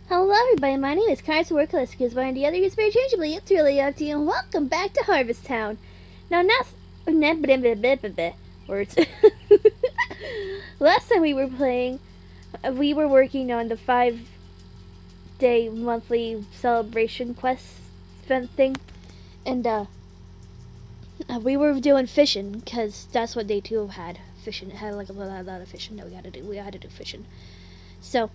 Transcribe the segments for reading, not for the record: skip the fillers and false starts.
Hello everybody, my name is karisu-chan because one of the other is very changeably. It's really up to you and welcome back to Harvest Town. Now words. Last time we were playing, we were working on the 5-day monthly celebration quest thing. And we were doing fishing because that's what day 2 had. Fishing. It had like a lot of fishing that we had to do. We had to do fishing. So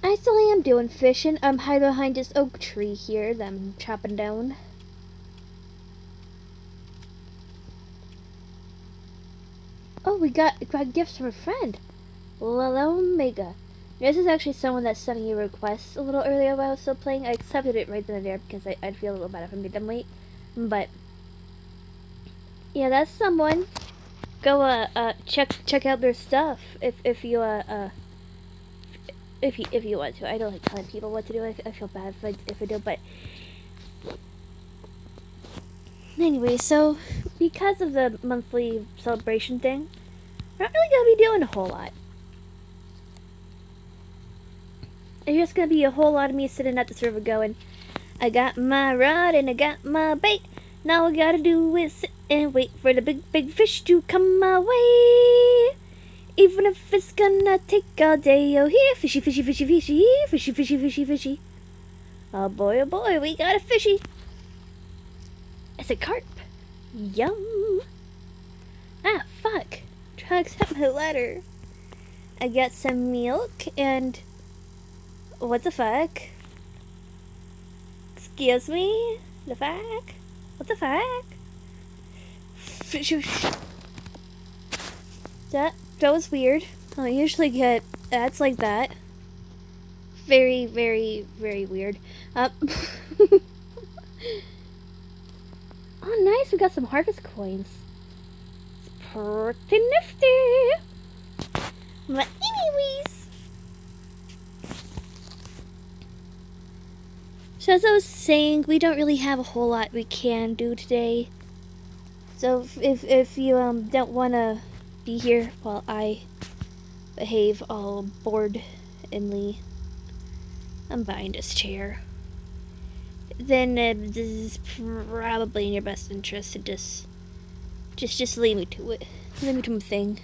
I still am doing fishing. I'm hiding behind this oak tree here that I'm chopping down. Oh, we got gifts from a friend. Hello, Omega. This is actually someone that sent me a request a little earlier while I was still playing. I accepted it right then and there because I'd feel a little bad if I made them late. But yeah, that's someone. Go check out their stuff if you if you want to. I don't like telling people what to do. I feel bad if I do, but anyway, so because of the monthly celebration thing, we're not really gonna be doing a whole lot. It's just gonna be a whole lot of me sitting at this river going, I got my rod and I got my bait. Now all I gotta do is sit and wait for the big fish to come my way. Even if it's gonna take all day, oh here, fishy, fishy, fishy, fishy, fishy, fishy, fishy, fishy. Oh boy, we got a fishy. It's a carp. Yum. Ah, fuck. I'm trying to accept my letter. I got some milk and... What the fuck? Excuse me? The fuck? What the fuck? That was weird. I don't usually get ads like that. Very, very, very weird. Oh, nice. We got some harvest coins. It's pretty nifty. But anyways. So as I was saying, we don't really have a whole lot we can do today. So if you don't want to be here while I behave all boredly, I'm buying this chair. Then this is probably in your best interest to just leave me to it. Leave me to my thing.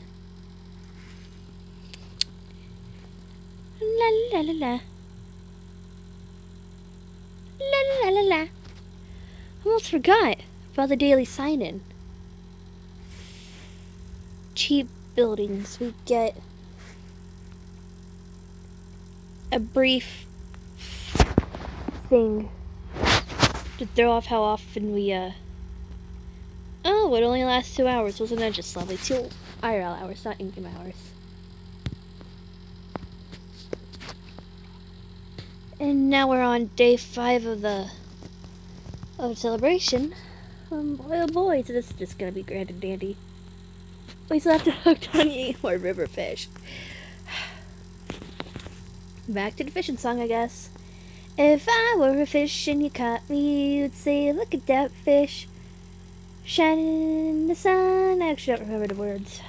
La la la la. La la la la. I almost forgot about the daily sign-in. Cheap buildings. We get a brief thing to throw off how often we oh, it only lasts 2 hours. Wasn't that just lovely? 2 IRL hours, not in-game hours. And now we're on day 5 of the celebration. Boy, oh boy, so this is just gonna be grand and dandy. We still have to hook on eat more river fish. Back to the fishing song, I guess. If I were a fish and you caught me, you'd say, look at that fish shining in the sun. I actually don't remember the words.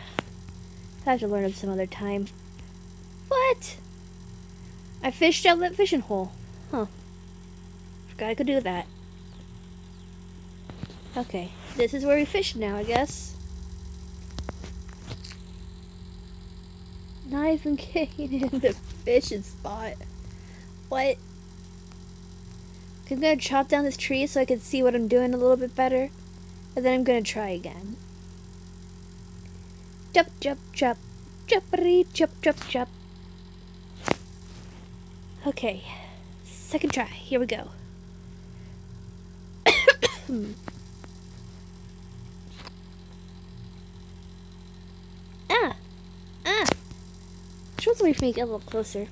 I have to learn them some other time. What? I fished out that fishing hole. Huh. Forgot I could do that. Okay, this is where we fish now, I guess. Not even getting in the fishing spot. What? I'm gonna chop down this tree so I can see what I'm doing a little bit better. And then I'm gonna try again. Chop, chop, chop. Choppity, chop, chop, chop. Okay. Second try. Here we go. Shows me to make it a little closer.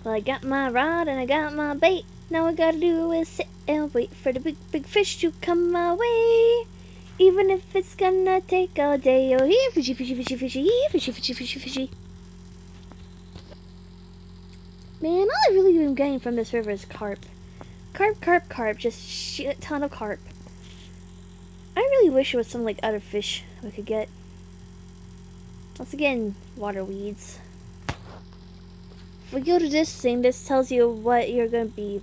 Well, I got my rod and I got my bait. Now all I gotta do is sit and wait for the big fish to come my way. Even if it's gonna take all day. Oh, here, fishy, fishy, fishy, fishy, fishy, fishy, fishy, fishy. Man, all I really been getting from this river is carp. Carp, carp, carp. Just shit ton of carp. I really wish there was some like other fish we could get. Once again, water weeds. if we go to this thing, this tells you what you're gonna be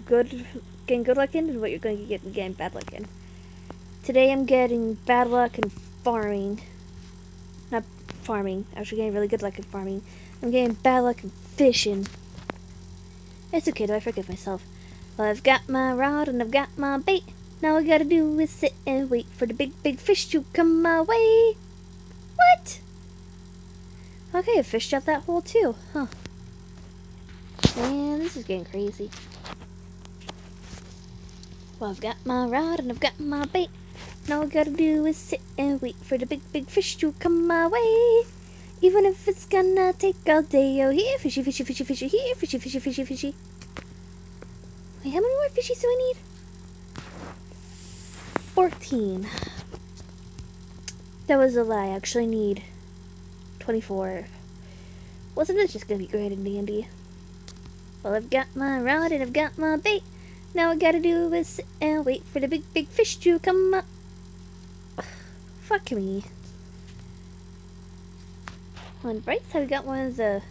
getting good luck in and what you're gonna get getting bad luck in. Today I'm getting bad luck in farming. Not farming, actually getting really good luck in farming. I'm getting bad luck in fishing. It's okay though, I forgive myself. Well, I've got my rod and I've got my bait. Now all I gotta do is sit and wait for the big fish to come my way. What? Okay, I fished out that hole too, huh? Man, this is getting crazy. Well, I've got my rod and I've got my bait. Now all I gotta do is sit and wait for the big fish to come my way. Even if it's gonna take all day. Oh, here, fishy, fishy, fishy, fishy, here, fishy, fishy, fishy, fishy. Wait, how many more fishies do I need? 14. That was a lie. I actually need 24. Wasn't it just gonna be great and dandy? Well, I've got my rod and I've got my bait. Now all I gotta do is sit and wait for the big fish to come up. Fuck me. On bright side, we got one of the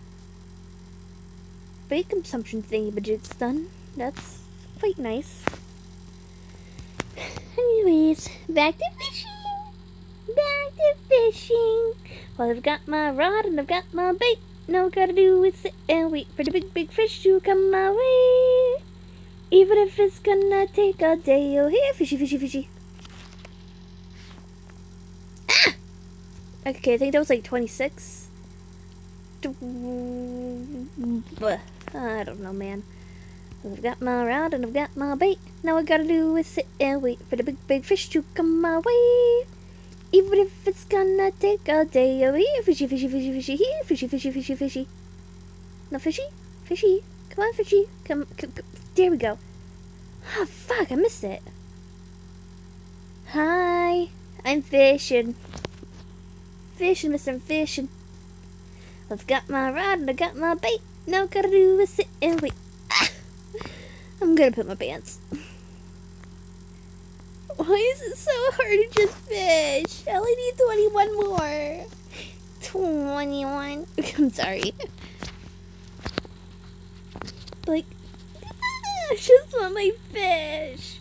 bait consumption thingy-majigs done. That's quite nice. Anyways, back to fishing. Back to fishing. Well, I've got my rod and I've got my bait. Now all I gotta do is sit and wait for the big fish to come my way. Even if it's gonna take all day. Oh, here, fishy, fishy, fishy. Ah! Okay, I think that was like 26. I don't know, man. I've got my rod and I've got my bait. Now all I gotta do is sit and wait for the big fish to come my way. Even if it's gonna take all day. Oh, here, fishy, fishy, fishy, fishy, here, fishy, fishy, fishy, fishy. No, fishy? Fishy. Come on, fishy. Come. There we go. Oh, fuck, I missed it. Hi. I'm fishing. Fishing, mister, I'm fishing. I've got my rod and I got my bait. Now all I gotta do is sit and wait. Ah, I'm gonna put my pants. Why is it so hard to just fish? I only need 21 more. 21. I'm sorry. Like, I just want my fish.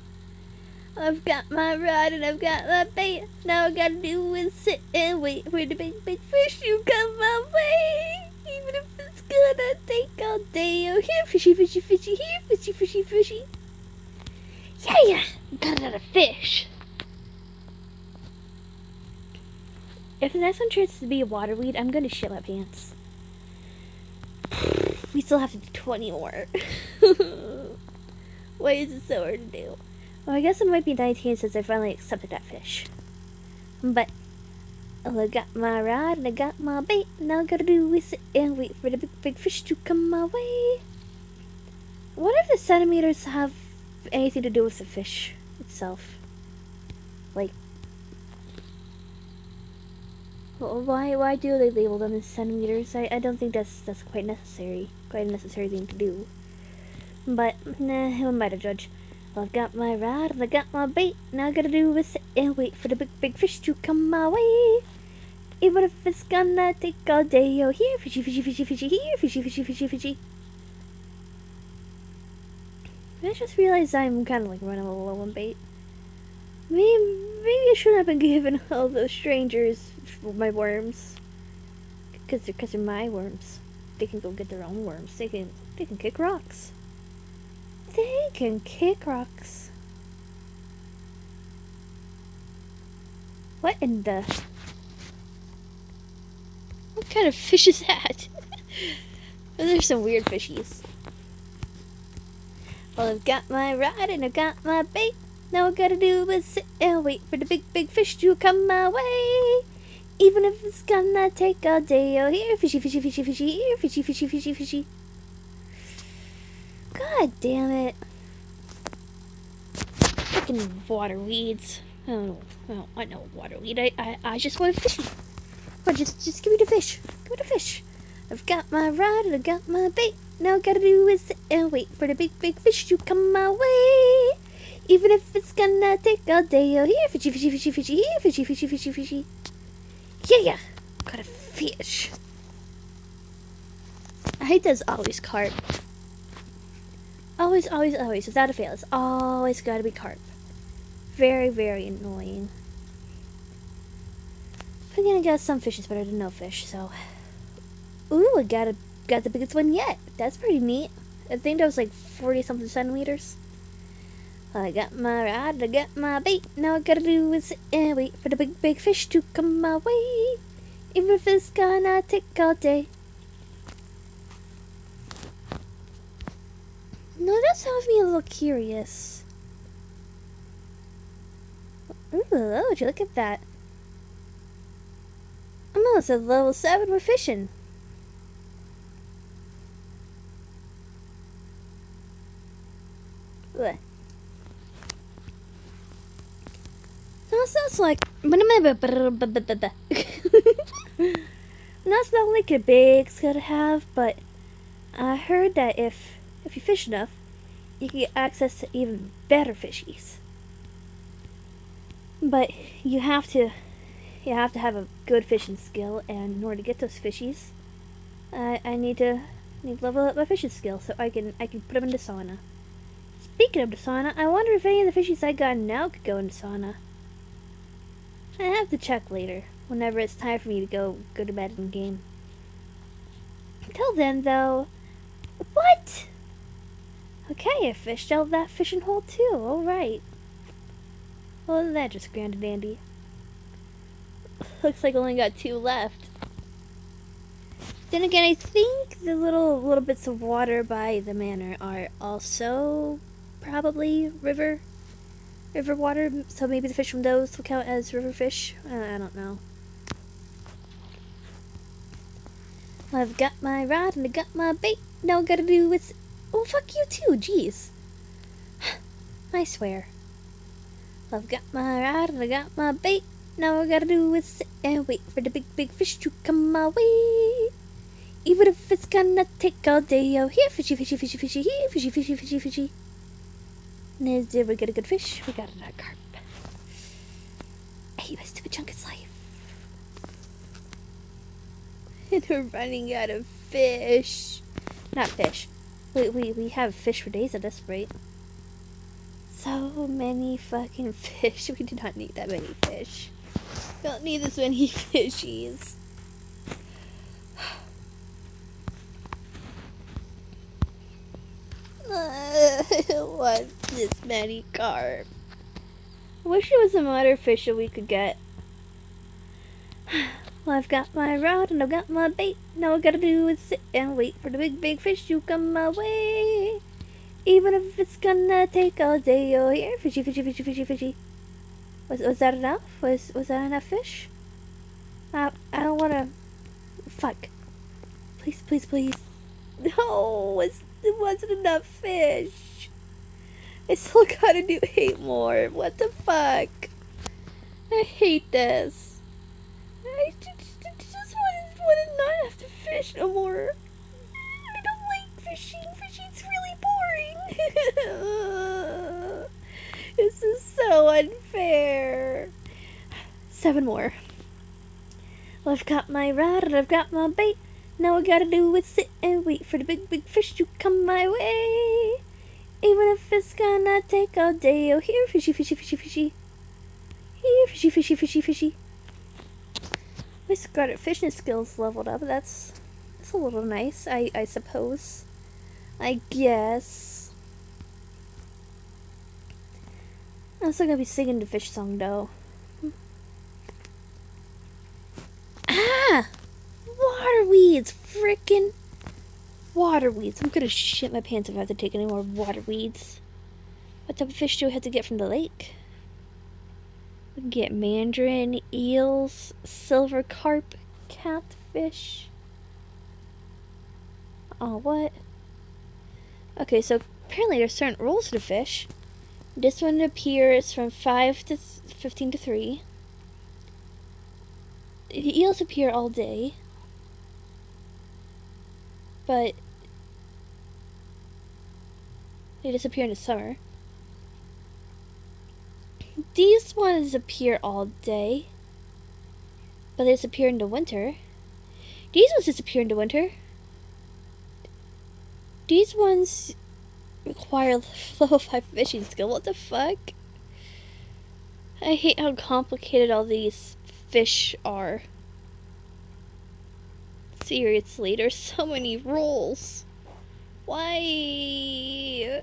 I've got my rod and I've got my bait. Now all I gotta do is sit and wait for the big fish to come my way. Even if it's gonna take all day. Oh, here, fishy, fishy, fishy, here, fishy, fishy, fishy. Yeah, got another fish. If the next one turns to be a water weed, I'm gonna shit my pants. We still have to do 20 more. Why is it so hard to do? Well, I guess it might be 19 since I finally accepted that fish. But I got my rod and I got my bait. Now I gotta do is sit and wait for the big fish to come my way. What if the centimeters have anything to do with the fish itself? Like, well, why do they label them as centimeters? I don't think that's quite necessary. Quite a necessary thing to do. But nah, who am I to judge? Well, I've got my rod and I got my bait. Now I gotta do is sit and wait for the big fish to come my way. Even if it's gonna take all day. Oh, here, fishy, fishy, fishy, fishy, here, fishy, fishy, fishy, fishy. I just realized I'm kind of like running a little low on bait. Maybe I shouldn't have been giving all those strangers my worms. Because they're my worms. They can go get their own worms. They can kick rocks. They can kick rocks. What in the... What kind of fish is that? There's some weird fishies. Well, I've got my rod and I've got my bait. Now all I gotta do is sit and wait for the big fish to come my way. Even if it's gonna take all day. Oh, here, fishy, fishy, fishy, fishy, here, fishy, fishy, fishy, fishy. God damn it. Freaking water weeds. Oh, I know water weed. I just want a fishy. But just give me the fish. Give me the fish. I've got my rod and I've got my bait. Now all I gotta do is sit and wait for the big fish to come my way. Even if it's gonna take all day. Oh, here, fishy, fishy, fishy, fishy, here, fishy, fishy, fishy, fishy. Yeah, got a fish. I hate there's always carp. Always, always, always, without a fail. It's always gotta be carp. Very, very annoying. But again, I guess some fish is better than no fish, so. Ooh, I got the biggest one yet. That's pretty neat. I think that was like 40 something centimeters. I got my rod, I got my bait. Now all I gotta do is sit and wait for the big, big fish to come my way. Even if it's gonna take all day. No, that sounds me a little curious. Ooh, oh, would you look at that? I'm almost at level 7 with fishing. Ugh. That's like that's not like a big skill to have, but I heard that if you fish enough, you can get access to even better fishies. But you have to have a good fishing skill, and in order to get those fishies, I need to level up my fishing skill so I can put them into sauna. Speaking of the sauna, I wonder if any of the fishies I got now could go into sauna. I have to check later, whenever it's time for me to go to bed in game. Until then, though, what? Okay, I fished out that fishing hole too. All right. Well, that just grand and dandy. Looks like I only got 2 left. Then again, I think the little bits of water by the manor are also probably river water, so maybe the fish from those will count as river fish. I don't know. I've got my rod and I got my bait. Now I gotta do with. Oh, fuck you too, jeez. I swear. I've got my rod and I got my bait. Now I gotta do is sit and wait for the big, big fish to come my way. Even if it's gonna take all day. Oh, here, fishy, fishy, fishy, fishy, here, fishy, fishy, fishy, fishy. And did we get a good fish? We got another carp. Hey, my stupid chunk of life. And we're running out of fish. Not fish. We have fish for days at this rate. So many fucking fish. We do not need that many fish. We don't need this many fishies. I don't want this many carp. I wish there was some other fish that we could get. Well, I've got my rod and I've got my bait. Now all I gotta do is sit and wait for the big, big fish to come my way. Even if it's gonna take all day. Oh, here, fishy, fishy, fishy, fishy, fishy. Was that enough? Was that enough fish? I don't wanna. Fuck. Please, please, please. No, it wasn't enough fish. I still gotta do 8 more. What the fuck? I hate this. I just wanna not have to fish no more. I don't like fishing. Fishing's really boring. This is so unfair. 7 more. Well, I've got my rod and I've got my bait. Now I gotta do is sit and wait for the big, big fish to come my way. Even if it's gonna take all day. Oh, here, fishy, fishy, fishy, fishy. Here, fishy, fishy, fishy, fishy. At least got our fishing skills leveled up. That's a little nice, I suppose. I guess. I'm still gonna be singing the fish song though. Ah! Water weeds! Frickin' water weeds. I'm gonna shit my pants if I have to take any more water weeds. What type of fish do we have to get from the lake? We can get mandarin, eels, silver carp, catfish. Oh, what? Okay, so apparently there's certain rules to the fish. This one appears from 5 to 15 to 3. The eels appear all day. But they disappear in the summer. These ones appear all day, but they disappear in the winter. These ones disappear in the winter. These ones require level 5 fishing skill. What the fuck? I hate how complicated all these fish are. Seriously, there's so many rules. Why?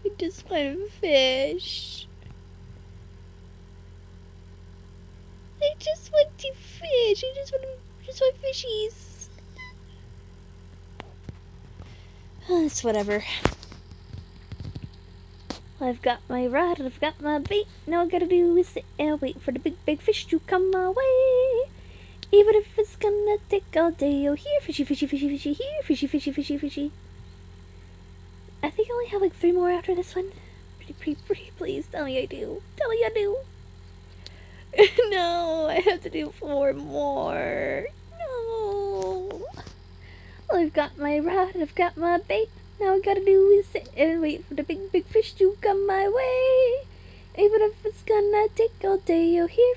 I just want fish. I just want to fish. I just want fishies. Oh, it's whatever. I've got my rod, I've got my bait. Now all I gotta do is sit and wait for the big fish to come my way. Even if it's gonna take all day. Oh, here, fishy, fishy, fishy, fishy, here, fishy, fishy, fishy, fishy. I think I only have like 3 more after this one. Pretty, please tell me I do. Tell me I do. No, I have to do 4 more. No. Well, I've got my rod, I've got my bait. Now all I gotta do is sit and wait for the big fish to come my way. Even if it's gonna take all day, oh here.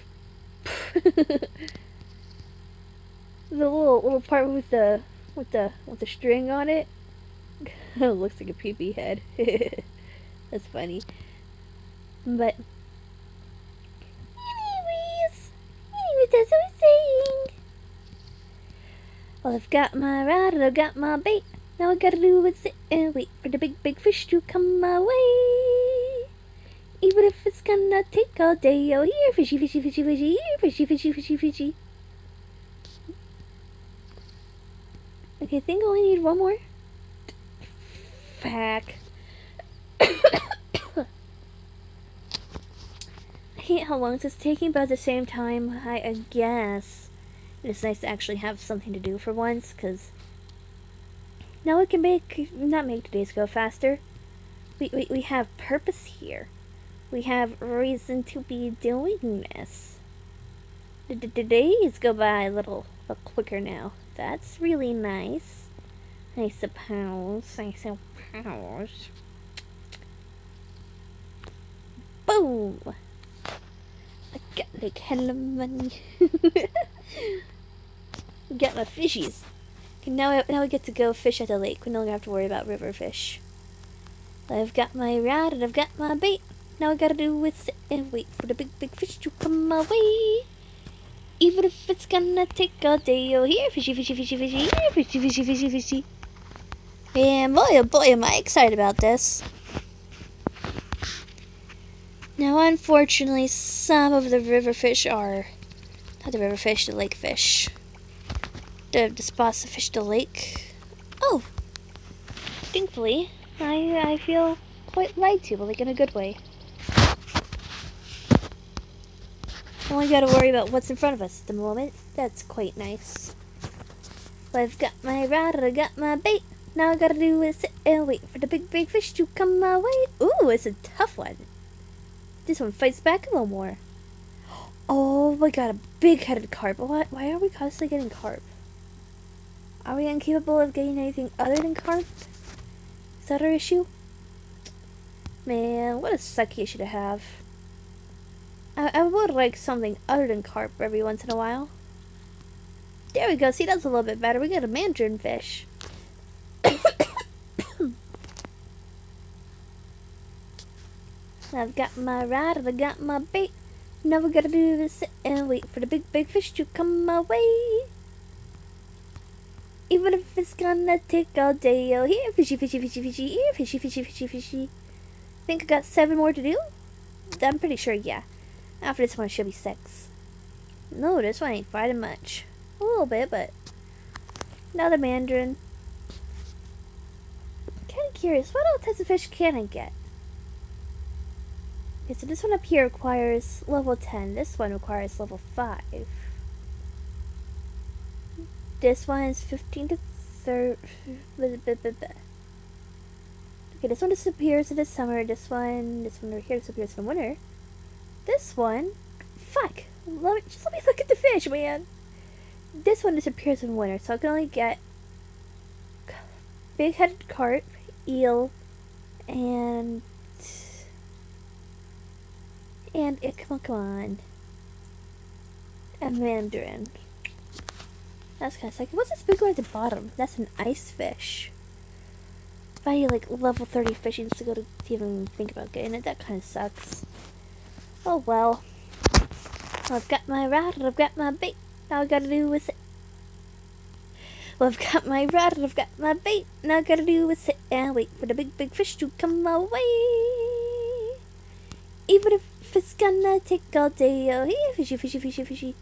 The little part with the string on it. It looks like a pee-pee head. That's funny. But anyways, that's what I'm saying. Well, I've got my rod and I've got my bait. Now I gotta do is sit and wait for the big fish to come my way. Even if it's gonna take all day, oh here, fishy, fishy, fishy, fishy, here, fishy, fishy, fishy, fishy. Okay, I think I only need 1 more. Fuck. I hate how long this is taking, but at the same time, I guess it's nice to actually have something to do for once, because now we can not make the days go faster. We have purpose here. We have reason to be doing this. The days go by a little quicker now. That's really nice. I suppose. Boom! I got like hella money. Got my fishies. Okay, now we get to go fish at the lake. We no longer have to worry about river fish. I've got my rod and I've got my bait. Now I gotta do is sit and wait for the big fish to come my way. Even if it's gonna take all day, oh here, fishy, fishy, fishy, fishy, here, fishy, fishy, fishy, fishy. And boy, oh boy, am I excited about this. Now, unfortunately, some of the river fish are not the river fish, the lake fish. The spots to fish the lake. Oh, thankfully, I feel quite lied to, but like in a good way. Only gotta worry about what's in front of us at the moment. That's quite nice. Well, I've got my rod and I got my bait. Now I gotta do is sit and wait for the big fish to come my way. Ooh, it's a tough one. This one fights back a little more. Oh my god, a big-headed carp. Why are we constantly getting carp? Are we incapable of getting anything other than carp? Is that our issue? Man, what a sucky issue to have. I would like something other than carp every once in a while. There we go. See, that's a little bit better. We got a mandarin fish. I've got my rod and I got my bait. Now we gotta do is sit and wait for the big fish to come my way. Even if it's gonna take all day, oh here, fishy, fishy, fishy, fishy, here, fishy, fishy, fishy, fishy. Think I got 7 more to do? I'm pretty sure, yeah. After this one, it should be 6. No, this one ain't fighting much. A little bit, but another mandarin. Kinda curious, what other types of fish can I get? Okay, so this one up here requires level 10. This one requires level 5. This one is 15 to 30. Okay, this one disappears in the summer. This one over here disappears in the winter. This one, fuck. Just let me look at the fish, man. This one disappears in winter, so I can only get big-headed carp, eel, and come on, a mandarin. That's kind of like, what's this big one at the bottom? That's an ice fish. buy you like level 30 fishing to go to even think about getting it. That kind of sucks. Oh well. I've got my rod and I've got my bait. Now I gotta do is sit. Well, I've got my rod and I've got my bait. Now I gotta do is sit and wait for the big fish to come my way. Even if it's gonna take all day. Oh, here, fishy, fishy, fishy, fishy.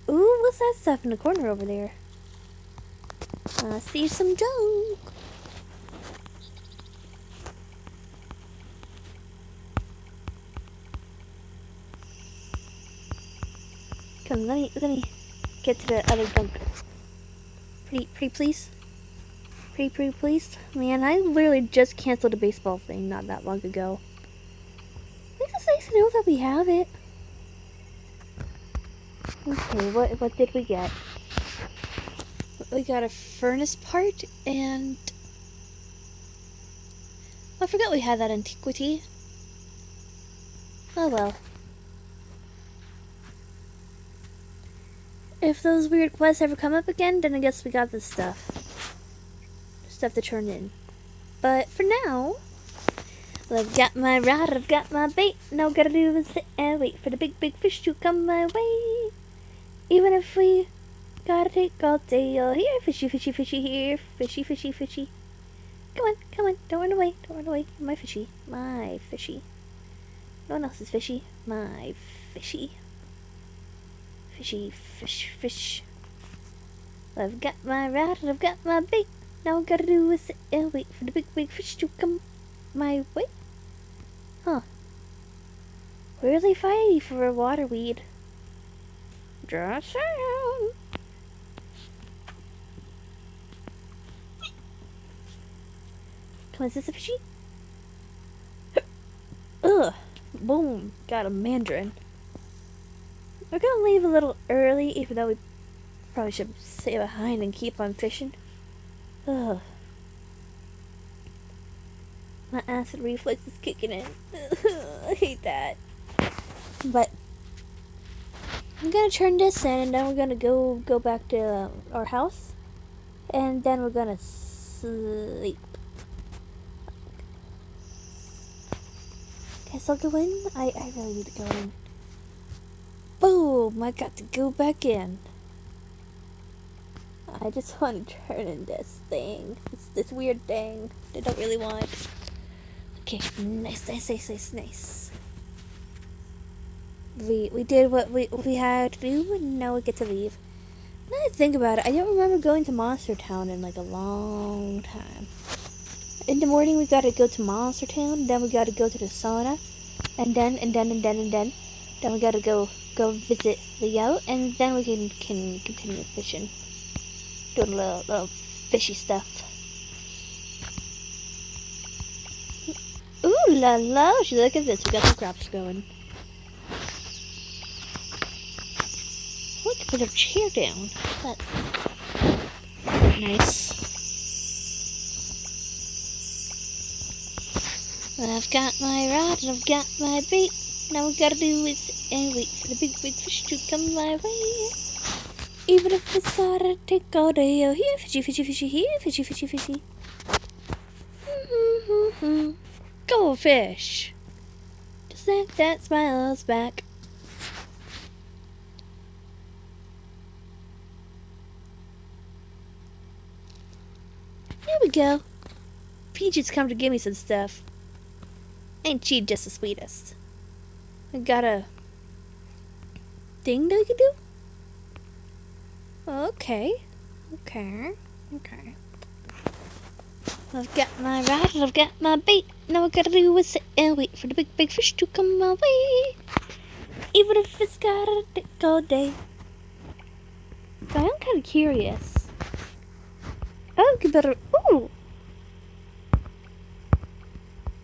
Ooh, what's that stuff in the corner over there? I see some junk. Come, let me get to the other junk. Pretty please. Pretty please. Man, I literally just canceled a baseball thing not that long ago. At least it's nice to know that we have it. Okay, what did we get? We got a furnace part and I forgot we had that antiquity. Oh well. If those weird quests ever come up again, then I guess we got this stuff. Stuff to turn in. But for now, well, I've got my rod, I've got my bait. Now gotta do is sit and wait for the big fish to come my way. Even if we gotta take all day, oh here, fishy, fishy, fishy, here, fishy, fishy, fishy. Come on, don't run away, my fishy, my fishy. No one else is fishy, my fishy. Fishy, fish. I've got my rod and I've got my bait. Now I gotta do is sit and wait for the big fish to come my way. Huh. Really fighty for a waterweed. Just saying. Come on, is this a fishy? Ugh. Boom. Got a mandarin. We're gonna leave a little early, even though we probably should stay behind and keep on fishing. Ugh. My acid reflex is kicking in. I hate that. But I'm gonna turn this in, and then we're gonna go back to our house, and then we're gonna sleep. Guess I'll go in. I really need to go in. Boom! I got to go back in. I just want to turn in this thing. It's this weird thing I don't really want. Okay, nice. We did what we had to do, and now we get to leave. Now I think about it, I don't remember going to Monster Town in like a long time. In the morning we gotta go to Monster Town, then we gotta go to the sauna, and then we gotta go visit Leo, and then we can continue fishing. Doing a little fishy stuff. Ooh la la, look at this, we got some crops going. Look, put a chair down. That's nice. I've got my rod and I've got my bait. Now we gotta do is and wait for the big fish to come my way. Even if it's gotta take all day. Oh, here, fishy, here, fishy. Goldfish. Just like that, smiles back. There we go. Peaches come to give me some stuff. Ain't she just the sweetest? I got a thing that we can do? Okay. I've got my rod and I've got my bait. Now I gotta do is sit and wait for the big fish to come my way. Even if it's gotta take all day. But I'm kinda curious. Oh, we better. Ooh!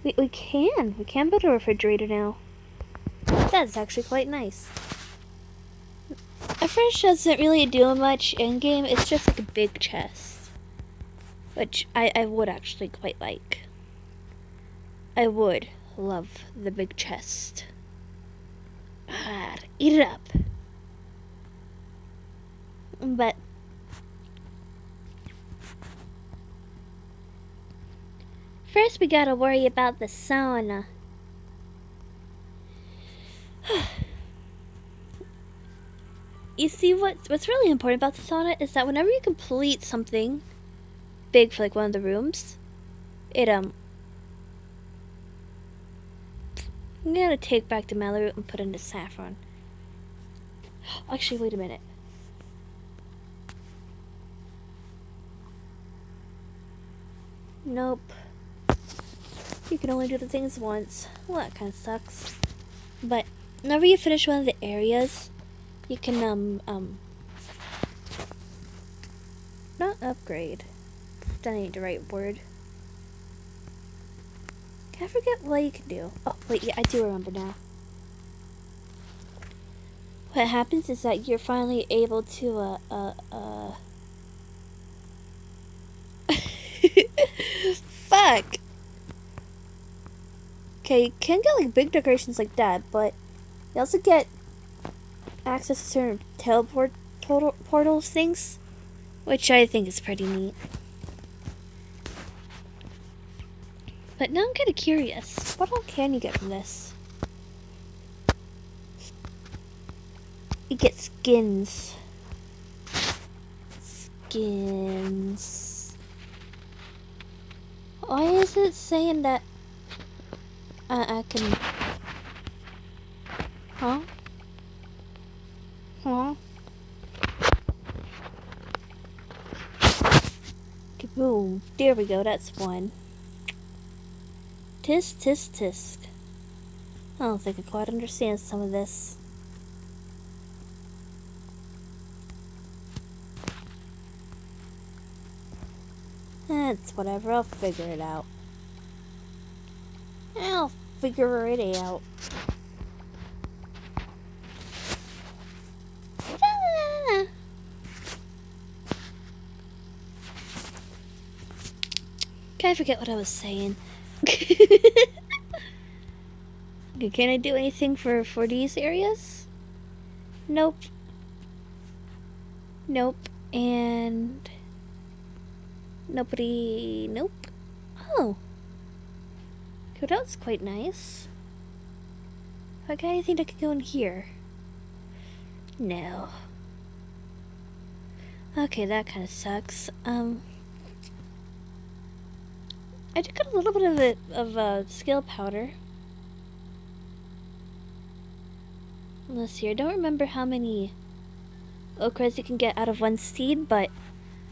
We can build a refrigerator now. That's actually quite nice. A fridge doesn't really do much in-game, it's just like a big chest. Which I would actually quite like. I would love the big chest. Eat it up. But First, we gotta worry about the sauna. You see, what's really important about the sauna is that whenever you complete something big for like one of the rooms, I'm gonna take back the mallow root and put it into saffron. Actually, wait a minute. Nope. You can only do the things once. Well, that kind of sucks. But whenever you finish one of the areas, you can, not upgrade. That ain't the right word. I forget what you can do. Oh, wait, yeah, I do remember now. What happens is that you're finally able to, Fuck! Okay, you can get, like, big decorations like that, but you also get access to certain portals things, which I think is pretty neat. But now I'm kind of curious. What all can you get from this? You get skins. Skins. Why is it saying that I can... Huh? Huh? Kaboom. There we go, that's one. Tisk, tisk, tisk. I don't think I quite understand some of this. It's whatever, I'll figure it out. I'll figure it out. I forget what I was saying. Can I do anything for these areas? Nope. Nope. And... nobody... Nope. Oh. Okay, that was quite nice. Have I got anything that could go in here? No. Okay, that kind of sucks. I did get a little bit of skill powder. Let's see, I don't remember how many okras you can get out of one seed, but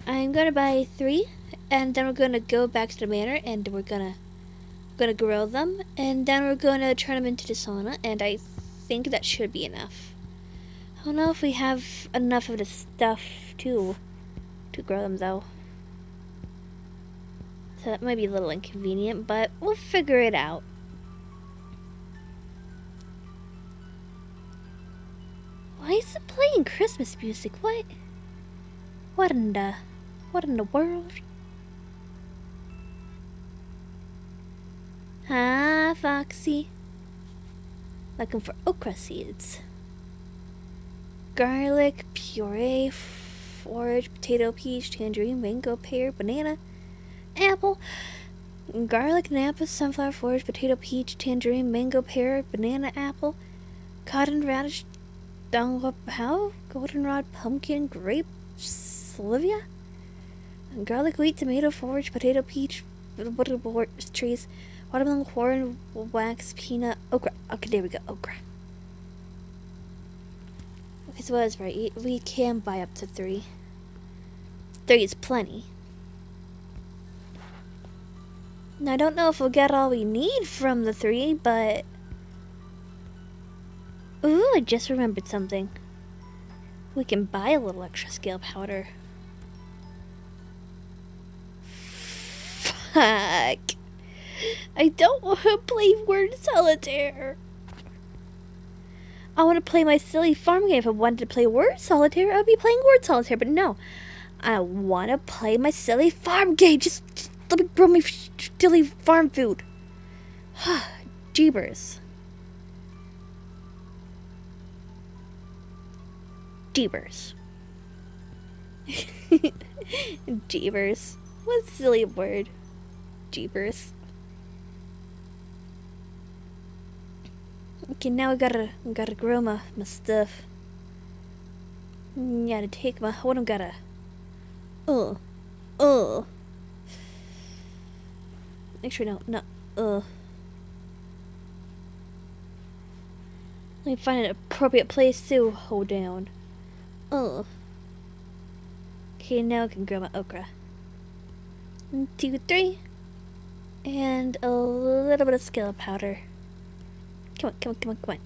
I'm gonna buy 3, and then we're gonna go back to the manor, and we're gonna grow them, and then we're gonna turn them into the sauna, and I think that should be enough. I don't know if we have enough of the stuff to grow them though. So that might be a little inconvenient, but we'll figure it out. Why is it playing Christmas music? What in the world? Ah, Foxy. Looking for okra seeds. Garlic, puree, forage, potato, peach, tangerine, mango, pear, banana, apple, garlic, napa, sunflower, forage, potato, peach, tangerine, mango, pear, banana, apple, cotton radish, dongopao, goldenrod, pumpkin, grape, salvia, garlic, wheat, tomato, forage, potato, peach, trees, watermelon, corn, wax, peanut, okra. Okay, there we go, okra. Okay, so I was right. We can buy up to 3. 3 is plenty. Now, I don't know if we'll get all we need from the 3, but... Ooh, I just remembered something. We can buy a little extra skill powder. Fuck. I don't want to play word solitaire. I want to play my silly farm game. If I wanted to play word solitaire, I'd be playing word solitaire. But no, I want to play my silly farm game. Just let me grow my silly farm food. Jeebers. Jeebers. Jeebers. What a silly word. Jeebers. Okay, now we gotta grow my stuff. Gotta take my, what I'm gotta, uh, actually no, let me find an appropriate place to hold down. Okay, now I can grow my okra. 1, 2, 3. And a little bit of scale powder. Come on.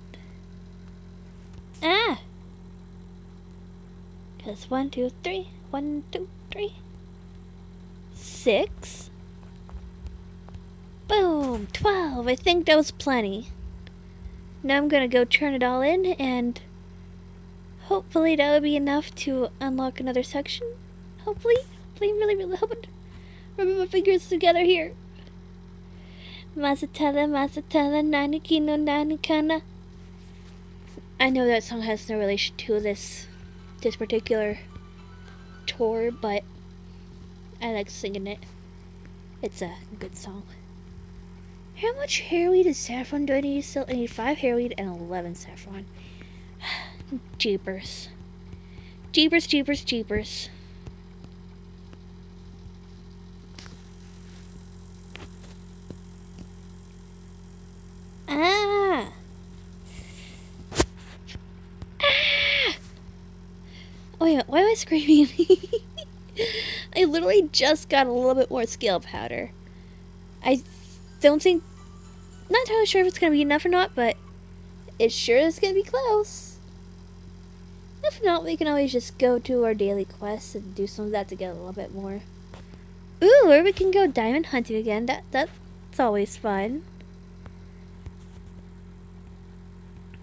Ah! That's 1, 2, 3. 1, 2, 3. 6. Boom! 12. I think that was plenty. Now I'm gonna go turn it all in, and hopefully that will be enough to unlock another section. Hopefully, really hoping. Rubbing my fingers together here. Masatella, nani kino, nani kana. I know that song has no relation to this particular tour, but I like singing it. It's a good song. How much hairweed and saffron do I need still? I need 5 hairweed and 11 saffron. Jeepers. Ah! Oh yeah, why am I screaming? I literally just got a little bit more scale powder. I don't think, not entirely sure if it's gonna be enough or not, but it sure is gonna be close. If not, we can always just go to our daily quests and do some of that to get a little bit more. Ooh, or we can go diamond hunting again. That's always fun.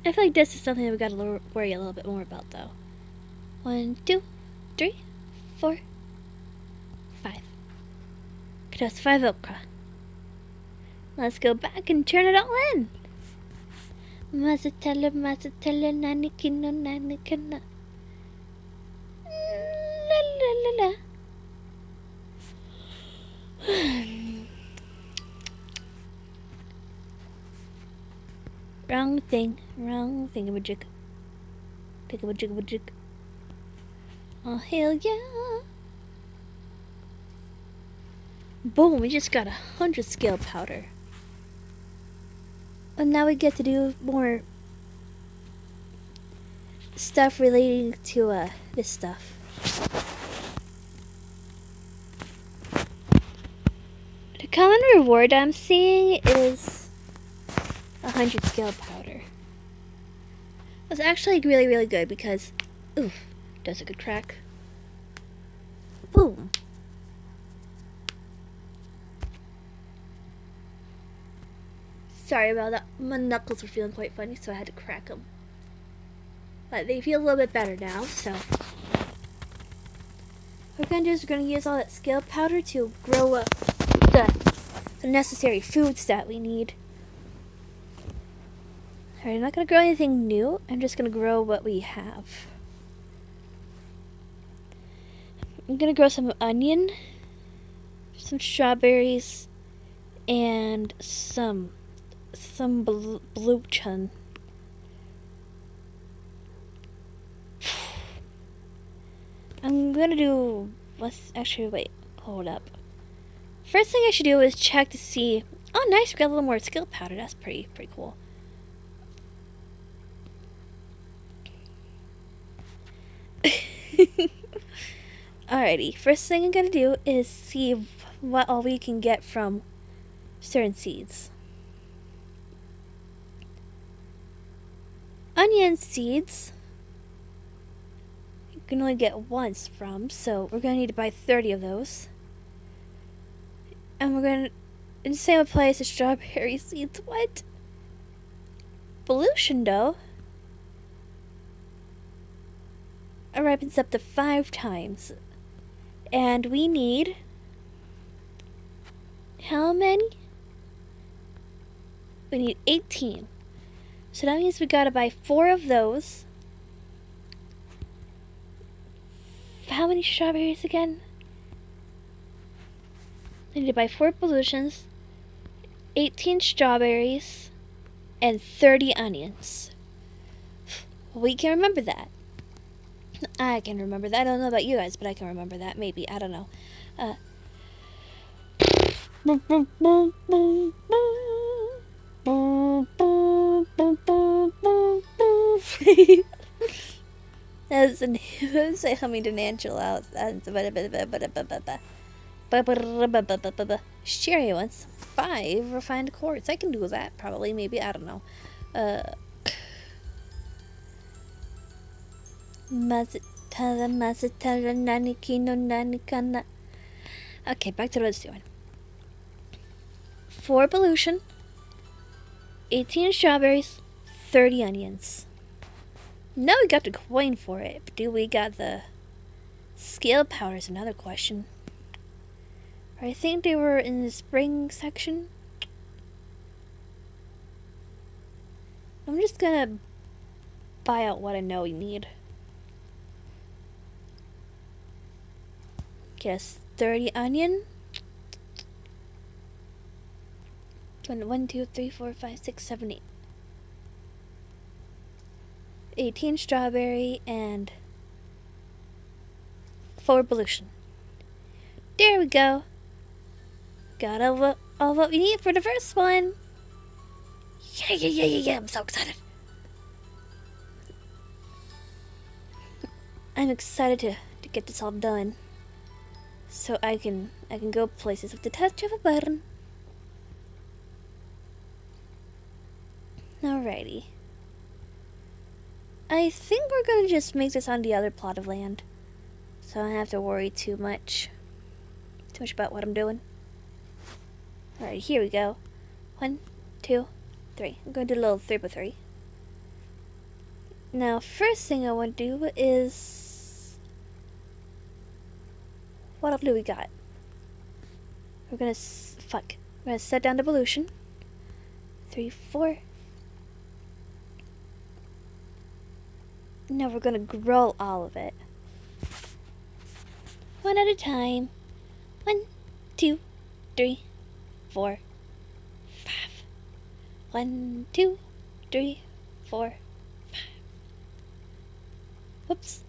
I feel like this is something that we gotta worry a little bit more about, though. 1, 2, 3, 4, 5. Okay, that's 5 okra. Let's go back and turn it all in. Masatella, nani kino, nani kana. La. Wrong thingamajig. Thingamajig. Oh, hell yeah. Boom, we just got 100 scale powder. And now we get to do more stuff relating to this stuff. The common reward I'm seeing is 100 scale powder. That's actually really good because, oof, does a good crack. Boom. Sorry about that. My knuckles were feeling quite funny, so I had to crack them. But they feel a little bit better now, so. What we're going to do is we're going to use all that scale powder to grow up the necessary foods that we need. Alright, I'm not going to grow anything new. I'm just going to grow what we have. I'm going to grow some onion, some strawberries, and some blue-chan. I'm gonna do, hold up. First thing I should do is check to see, oh nice, we got a little more skill powder, that's pretty cool. Alrighty, first thing I'm gonna do is see what all we can get from certain seeds. Onion seeds you can only get once from, so we're going to need to buy 30 of those. And we're going to, and the same applies to strawberry seeds. What? Pollution dough? It ripens up to 5 times. And we need, how many? We need 18. So that means we gotta buy 4 of those. How many strawberries again? I need to buy 4 pollutions, 18 strawberries, and 30 onions. We can remember that. I can remember that. I don't know about you guys, but I can remember that. Maybe. I don't know. That's a humming to Angel out. Sherry wants 5 refined chords. I can do that, probably, maybe, I don't know. Okay, back to what I was doing. 4 pollution, 18 strawberries, 30 onions. Now we got the coin for it, but do we got the scale powder is another question. I think they were in the spring section. I'm just gonna buy out what I know we need. Guess 30 onion. 1, 2, 3, 4, 5, 6, 7, 8. 18 strawberry and 4 pollution. There we go. Got all what we need for the first one. Yeah. I'm so excited. I'm excited to get this all done. So I can go places with the touch of a button. Alrighty. I think we're gonna just make this on the other plot of land. So I don't have to worry too much about what I'm doing. Alright, here we go. 1, 2, 3. I'm going to do a little 3x3. Now, first thing I want to do is... What do we got? We're gonna... We're gonna set down the pollution. 3, 4. Now we're gonna grow all of it. One at a time. 1, 2, 3, 4, 5. 1, 2, 3, 4, 5. Whoops.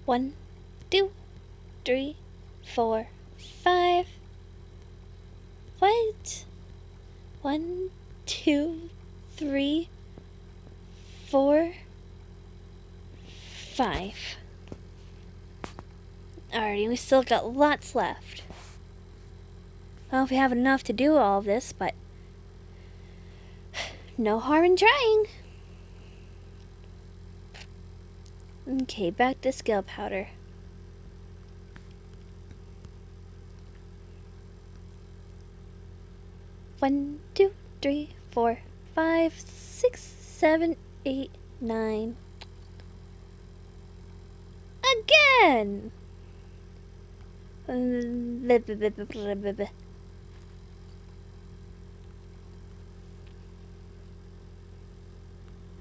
1, 2, 3, 4, 5. What? 1, 2, 3, 4, 5. Alrighty, we still got lots left. I don't know if we have enough to do all of this, but no harm in trying. Okay, back to scale powder. One, 2, 3, 4, 5, 6, 7, 8, 9. Again!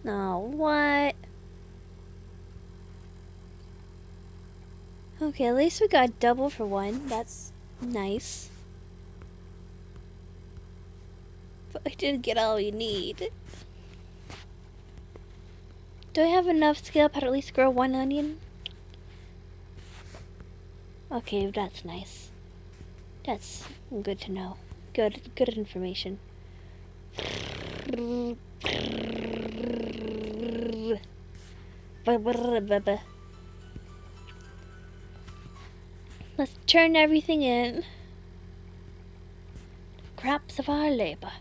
Oh, what? Okay, at least we got double for 1. That's nice. But we didn't get all we need. Do I have enough scale powder to at least grow 1 onion? Okay, that's nice. That's good to know. Good information. Let's turn everything in. Crops of our labor.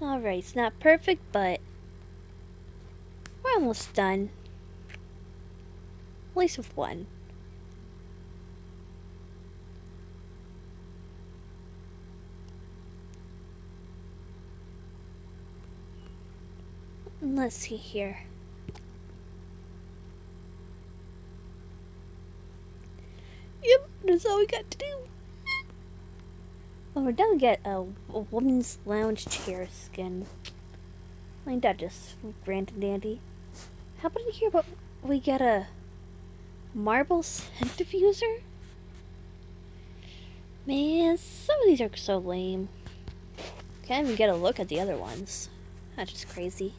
Alright, it's not perfect, but we're almost done. At least with 1. Let's see here. Yep, that's all we got to do. Well, we're done. We get a woman's lounge chair skin. Ain't that just grand and dandy? How about in here? But we get a marble scent diffuser. Man, some of these are so lame. Can't even get a look at the other ones. That's just crazy.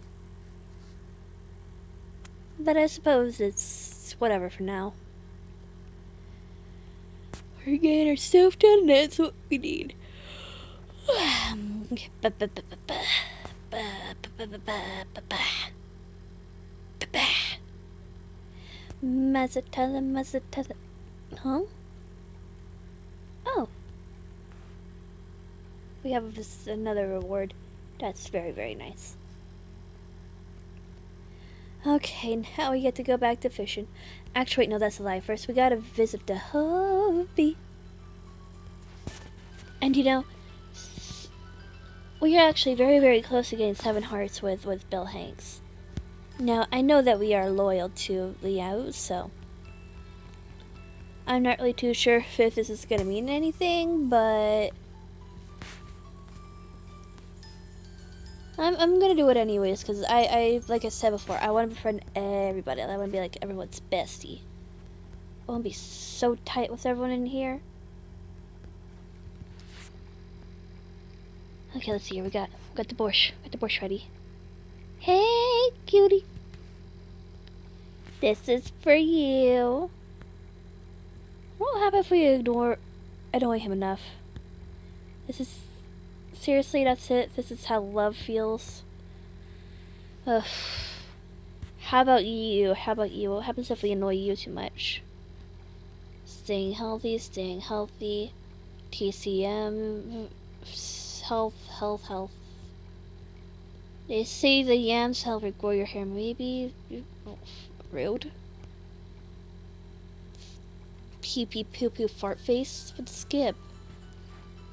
But I suppose it's whatever for now. We're getting our stuff done, and that's what we need. Mazatella. Huh? Oh. We have another reward. That's very, very nice. Okay, now we get to go back to fishing. Actually, wait, no, that's a lie. First, we gotta visit the hobby. And you know, we are actually very, very close to getting 7 hearts with Bill Hanks. Now, I know that we are loyal to Liao, so I'm not really too sure if this is gonna mean anything, but I'm gonna do it anyways, because I like I said before, I want to befriend everybody. I want to be like everyone's bestie. I want to be so tight with everyone in here. Okay, let's see here. We got the bush. Got the bush ready. Hey, cutie. This is for you. What will happen if we annoy him enough? This is seriously, that's it. This is how love feels. Ugh. How about you? How about you? What happens if we annoy you too much? Staying healthy, staying healthy. TCM. Health. They say the yams help regrow your hair. Maybe. Rude. Pee pee poo poo fart face would skip.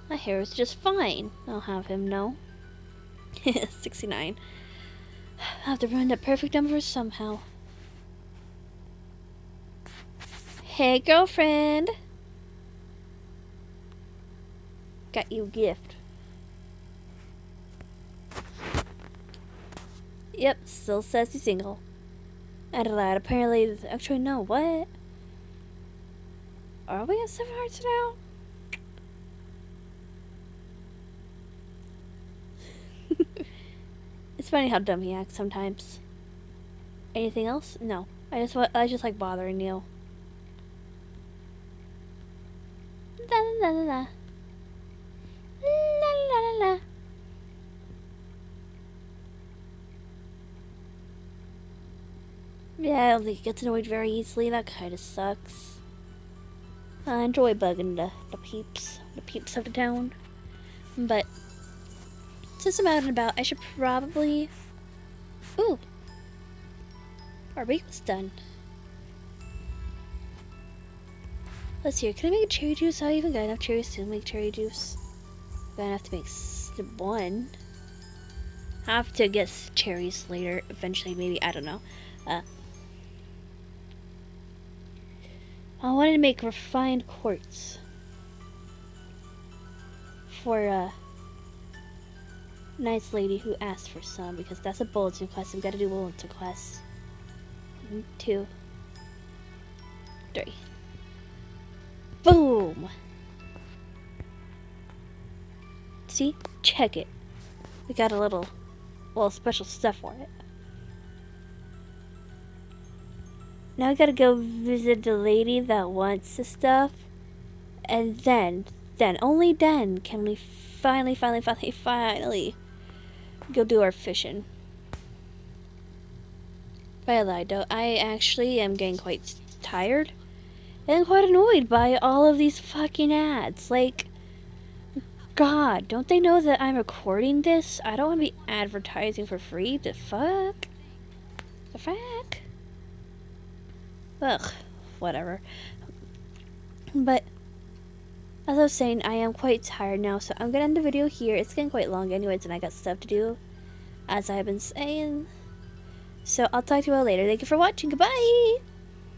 My hair is just fine. I'll have him know. 69. I have to run that perfect number somehow. Hey, girlfriend. Got you a gift. Yep, still says he's single. Adelaide, apparently. Actually, no, what? Are we at 7 hearts now? It's funny how dumb he acts sometimes. Anything else? No. I just like bothering you. La la la la. La la la la. Yeah, I don't think he gets annoyed very easily. That kind of sucks. I enjoy bugging the peeps of the town. But since I'm out and about, I should probably... Ooh! Our week was done. Let's see, can I make a cherry juice? I even got enough cherries to make cherry juice. Gonna have to make one. Have to get cherries later, eventually, maybe, I don't know. I wanted to make refined quartz for a nice lady who asked for some, because that's a bulletin quest. We've got to do bulletin quests. 1, 2, 3. Boom! See? Check it. We got a little special stuff for it. Now I gotta go visit the lady that wants the stuff. And then, only then, can we finally go do our fishing. But I lied though. I actually am getting quite tired and quite annoyed by all of these fucking ads. Like, God, don't they know that I'm recording this? I don't want to be advertising for free. The fuck? The fuck? Ugh, whatever. But as I was saying, I am quite tired now, so I'm gonna end the video here. It's getting quite long anyways, and I got stuff to do, as I've been saying. So I'll talk to you all later. Thank you for watching. Goodbye!